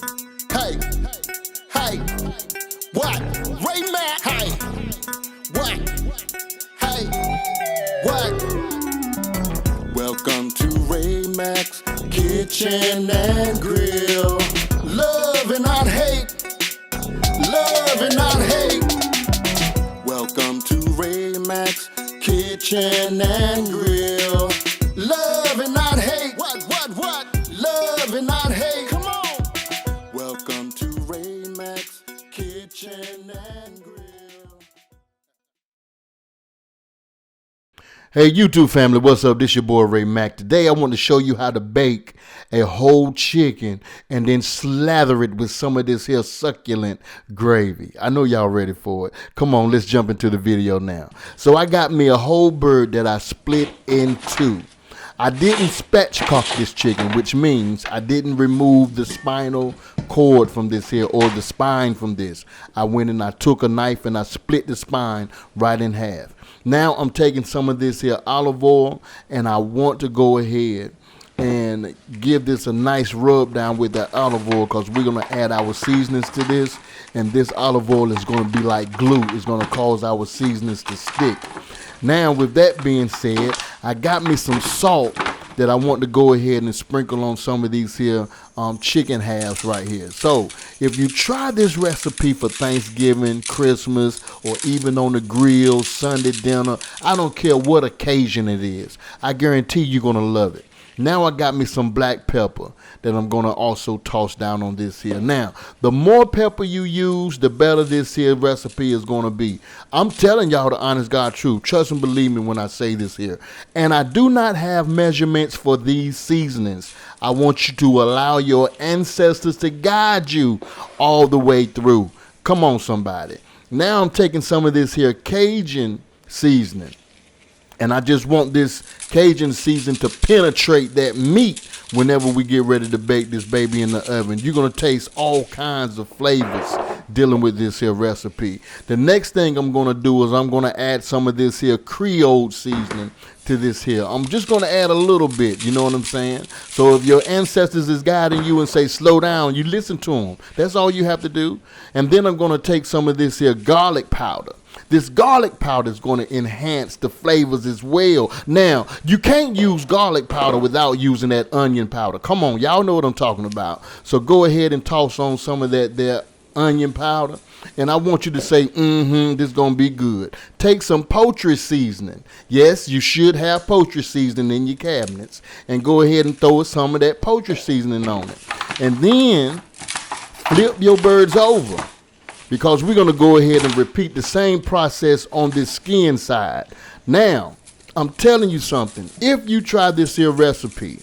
Hey, hey, what? Ray Mac, hey, what? Hey, what? Welcome to Ray Mac's Kitchen and Grill. Love and not hate. Love and not hate. Welcome to Ray Mac's Kitchen and Grill. Love and not hate. What? Love and not hate. Come on. Welcome to Ray Mac's Kitchen and Grill. Hey YouTube family, what's up? This your boy Ray Mac. Today I want to show you how to bake a whole chicken and then slather it with some of this here succulent gravy. I know y'all ready for it. Come on, let's jump into the video now. So I got me a whole bird that I split in two. I didn't spatchcock this chicken, which means I didn't remove the spinal cord from this here or the spine from this. I went and I took a knife and I split the spine right in half. Now I'm taking some of this here olive oil and I want to go ahead and give this a nice rub down with that olive oil because we're going to add our seasonings to this, and this olive oil is going to be like glue. It's going to cause our seasonings to stick. Now with that being said, I got me some salt that I want to go ahead and sprinkle on some of these here chicken halves right here. So if you try this recipe for Thanksgiving, Christmas, or even on the grill, Sunday dinner, I don't care what occasion it is, I guarantee you're going to love it. Now I got me some black pepper that I'm going to also toss down on this here. Now, the more pepper you use, the better this here recipe is going to be. I'm telling y'all the honest God truth. Trust and believe me when I say this here. And I do not have measurements for these seasonings. I want you to allow your ancestors to guide you all the way through. Come on, somebody. Now I'm taking some of this here Cajun seasoning. And I just want this Cajun season to penetrate that meat whenever we get ready to bake this baby in the oven. You're going to taste all kinds of flavors dealing with this here recipe. The next thing I'm going to do is I'm going to add some of this here Creole seasoning to this here. I'm just going to add a little bit, you know what I'm saying? So if your ancestors is guiding you and say slow down, you listen to them. That's all you have to do. And then I'm going to take some of this here garlic powder. This garlic powder is going to enhance the flavors as well. Now, you can't use garlic powder without using that onion powder. Come on, y'all know what I'm talking about. So go ahead and toss on some of that there onion powder. And I want you to say, this is going to be good. Take some poultry seasoning. Yes, you should have poultry seasoning in your cabinets. And go ahead and throw some of that poultry seasoning on it. And then flip your birds over, because we're going to go ahead and repeat the same process on this skin side. Now, I'm telling you something. If you try this here recipe,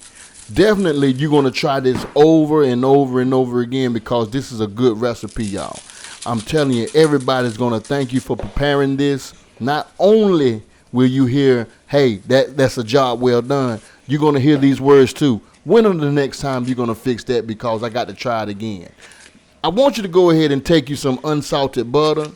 definitely you're going to try this over and over and over again, because this is a good recipe, y'all. I'm telling you, everybody's going to thank you for preparing this. Not only will you hear, hey, that's a job well done, you're going to hear these words too. When are the next time you're going to fix that, because I got to try it again? I want you to go ahead and take you some unsalted butter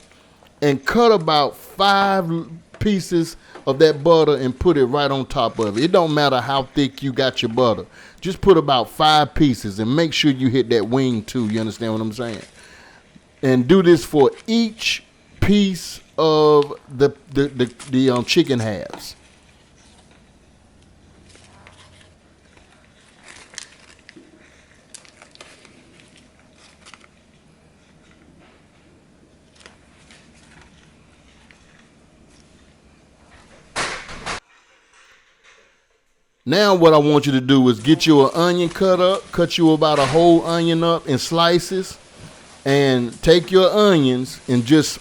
and cut about 5 pieces of that butter and put it right on top of it. It don't matter how thick you got your butter. Just put about 5 pieces and make sure you hit that wing too. You understand what I'm saying? And do this for each piece of the chicken halves. Now what I want you to do is get you an onion cut up, cut you about a whole onion up in slices, and take your onions and just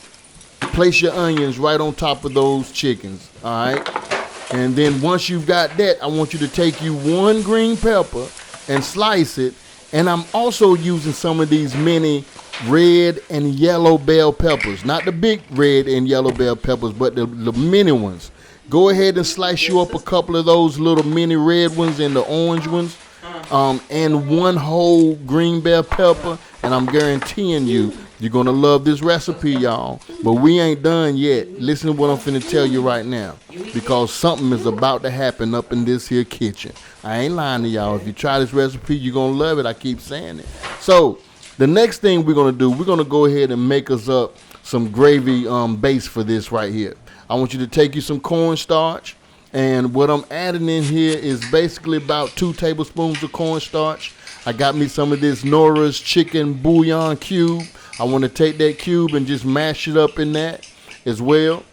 place your onions right on top of those chickens, all right? And then once you've got that, I want you to take you 1 green pepper and slice it. And I'm also using some of these mini red and yellow bell peppers, not the big red and yellow bell peppers, but the mini ones. Go ahead and slice you up a couple of those little mini red ones and the orange ones, and 1 whole green bell pepper, and I'm guaranteeing you, you're going to love this recipe, y'all. But we ain't done yet. Listen to what I'm finna tell you right now, because something is about to happen up in this here kitchen. I ain't lying to y'all. If you try this recipe, you're going to love it. I keep saying it. So The next thing we're gonna do, we're gonna go ahead and make us up some gravy base for this right here. I want you to take you some cornstarch, and what I'm adding in here is basically about 2 tablespoons of cornstarch. I got me some of this Nora's chicken bouillon cube. I want to take that cube and just mash it up in that as well.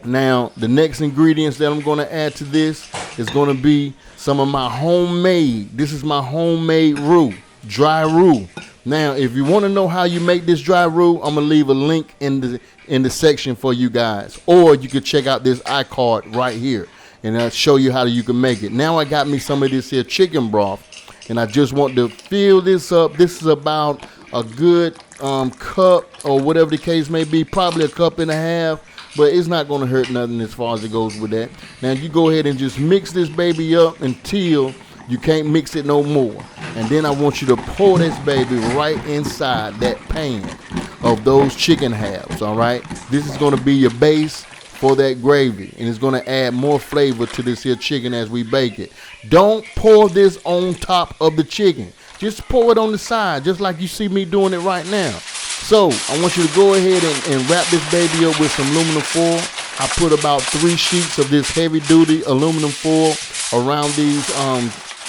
Now, the next ingredients that I'm going to add to this is going to be some of my homemade. This is my homemade roux, dry roux. Now, if you want to know how you make this dry roux, I'm going to leave a link in the section for you guys. Or you can check out this iCard right here, and I'll show you how you can make it. Now I got me some of this here chicken broth, and I just want to fill this up. This is about a good cup, or whatever the case may be, probably a cup and a half. But it's not going to hurt nothing as far as it goes with that. Now you go ahead and just mix this baby up until you can't mix it no more. And then I want you to pour this baby right inside that pan of those chicken halves, all right? This is going to be your base for that gravy, and it's going to add more flavor to this here chicken as we bake it. Don't pour this on top of the chicken. Just pour it on the side, just like you see me doing it right now. So I want you to go ahead and wrap this baby up with some aluminum foil. I put about 3 sheets of this heavy duty aluminum foil around these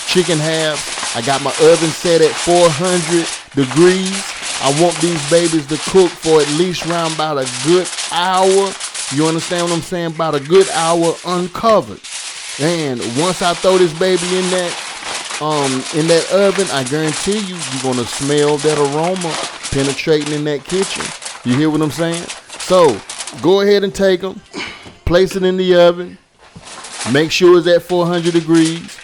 chicken halves. I got my oven set at 400 degrees. I want these babies to cook for at least around about a good hour. You understand what I'm saying? About a good hour uncovered. And once I throw this baby in that oven, I guarantee you're gonna smell that aroma penetrating in that kitchen. You hear what I'm saying? So go ahead and take them, place it in the oven, make sure it's at 400 degrees,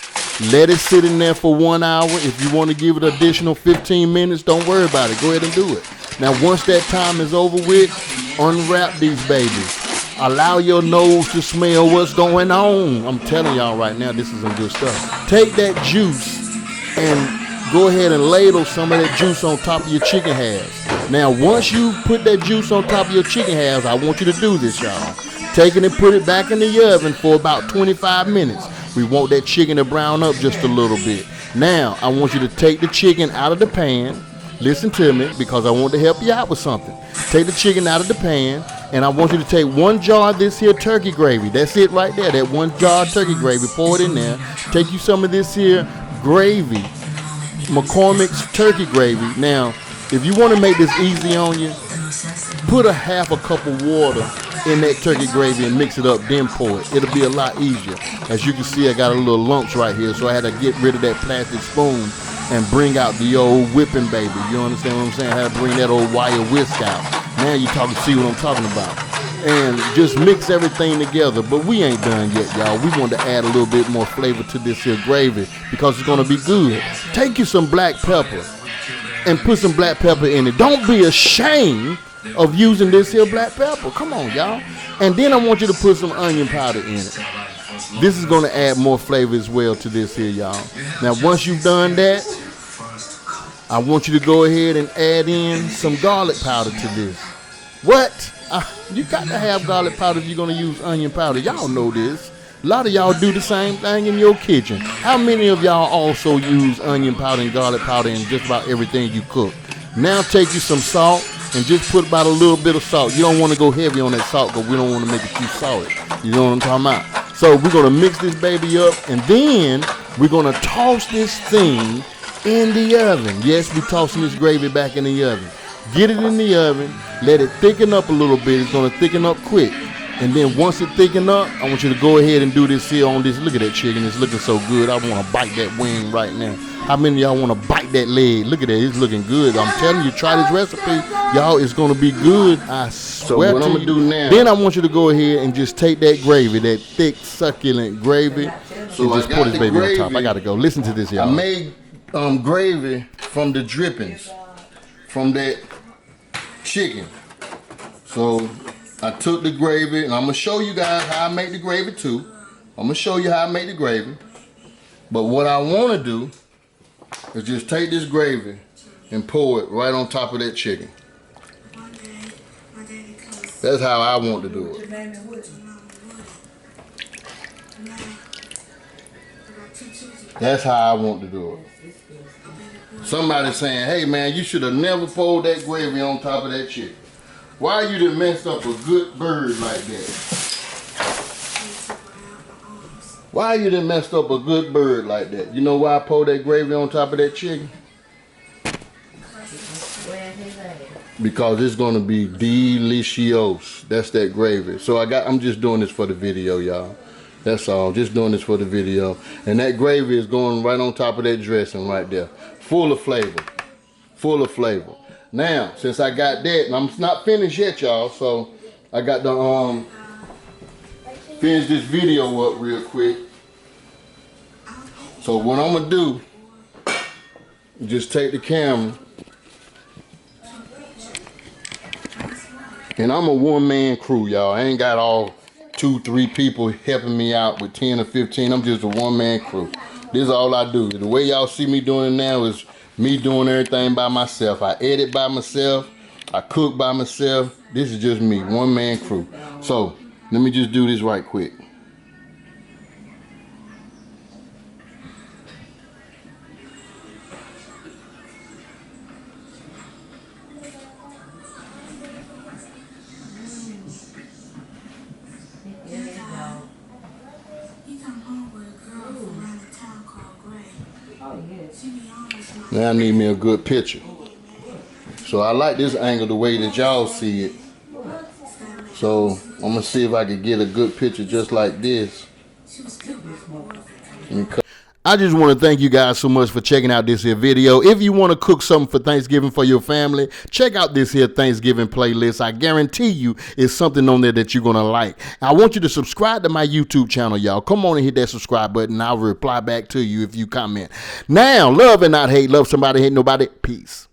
let it sit in there for 1 hour. If you want to give it an additional 15 minutes, don't worry about it, go ahead and do it. Now once that time is over with, unwrap these babies. Allow your nose to smell what's going on. I'm telling y'all right now, this is some good stuff. Take that juice and go ahead and ladle some of that juice on top of your chicken halves. Now, once you put that juice on top of your chicken halves, I want you to do this, y'all. Take it and put it back in the oven for about 25 minutes. We want that chicken to brown up just a little bit. Now, I want you to take the chicken out of the pan. Listen to me, because I want to help you out with something. Take the chicken out of the pan, and I want you to take 1 jar of this here turkey gravy. That's it right there, that 1 jar of turkey gravy. Pour it in there. Take you some of this here gravy, McCormick's turkey gravy. Now, if you want to make this easy on you, put a half a cup of water in that turkey gravy and mix it up, then pour it. It'll be a lot easier. As you can see, I got a little lumps right here, so I had to get rid of that plastic spoon and bring out the old whipping baby. You understand what I'm saying? I had to bring that old wire whisk out. Now you see what I'm talking about. And just mix everything together. But we ain't done yet, y'all. We want to add a little bit more flavor to this here gravy because it's going to be good. Take you some black pepper and put some black pepper in it. Don't be ashamed of using this here black pepper. Come on, y'all. And then I want you to put some onion powder in it. This is going to add more flavor as well to this here, y'all. Now, once you've done that, I want you to go ahead and add in some garlic powder to this. What? You got to have garlic powder if you're going to use onion powder. Y'all know this. A lot of y'all do the same thing in your kitchen. How many of y'all also use onion powder and garlic powder in just about everything you cook? Now take you some salt and just put about a little bit of salt. You don't want to go heavy on that salt because we don't want to make it too salty. You know what I'm talking about? So we're going to mix this baby up, and then we're going to toss this thing in the oven. Yes, we're tossing this gravy back in the oven. Get it in the oven. Let it thicken up a little bit. It's going to thicken up quick. And then once it thicken up, I want you to go ahead and do this here on this. Look at that chicken. It's looking so good. I want to bite that wing right now. How many of y'all want to bite that leg? Look at that. It's looking good. I'm telling you, try this recipe. Y'all, it's going to be good. I swear to you. So what I'm going to do now. Then I want you to go ahead and just take that gravy, that thick, succulent gravy, so and just pour this baby on top. I got to go. Listen to this, y'all. I made gravy from the drippings from that chicken. So I took the gravy, and I'm going to show you guys how I make the gravy too. I'm going to show you how I make the gravy. But what I want to do is just take this gravy and pour it right on top of that chicken. That's how I want to do it. That's how I want to do it. Somebody saying, hey man, you should have never poured that gravy on top of that chicken. Why you done messed up a good bird like that? Why you done messed up a good bird like that? You know why I poured that gravy on top of that chicken? Because it's gonna be delicious. That's that gravy. So I'm just doing this for the video, y'all. That's all. Just doing this for the video. And that gravy is going right on top of that dressing right there. Full of flavor. Full of flavor. Now, since I got that, and I'm not finished yet, y'all, so I got to finish this video up real quick. So what I'm gonna do, just take the camera, and I'm a one-man crew, y'all. I ain't got all 2-3 people helping me out with 10 or 15. I'm just a one-man crew. This is all I do. The way y'all see me doing it now is me doing everything by myself. I edit by myself. I cook by myself. This is just me, one-man crew. So let me just do this right quick. Now I need me a good picture. So I like this angle the way that y'all see it. So I'm gonna see if I can get a good picture just like this. I just want to thank you guys so much for checking out this here video. If you want to cook something for Thanksgiving for your family, check out this here Thanksgiving playlist. I guarantee you it's something on there that you're going to like. I want you to subscribe to my YouTube channel, y'all. Come on and hit that subscribe button. I'll reply back to you if you comment. Now, love and not hate. Love somebody, hate nobody. Peace.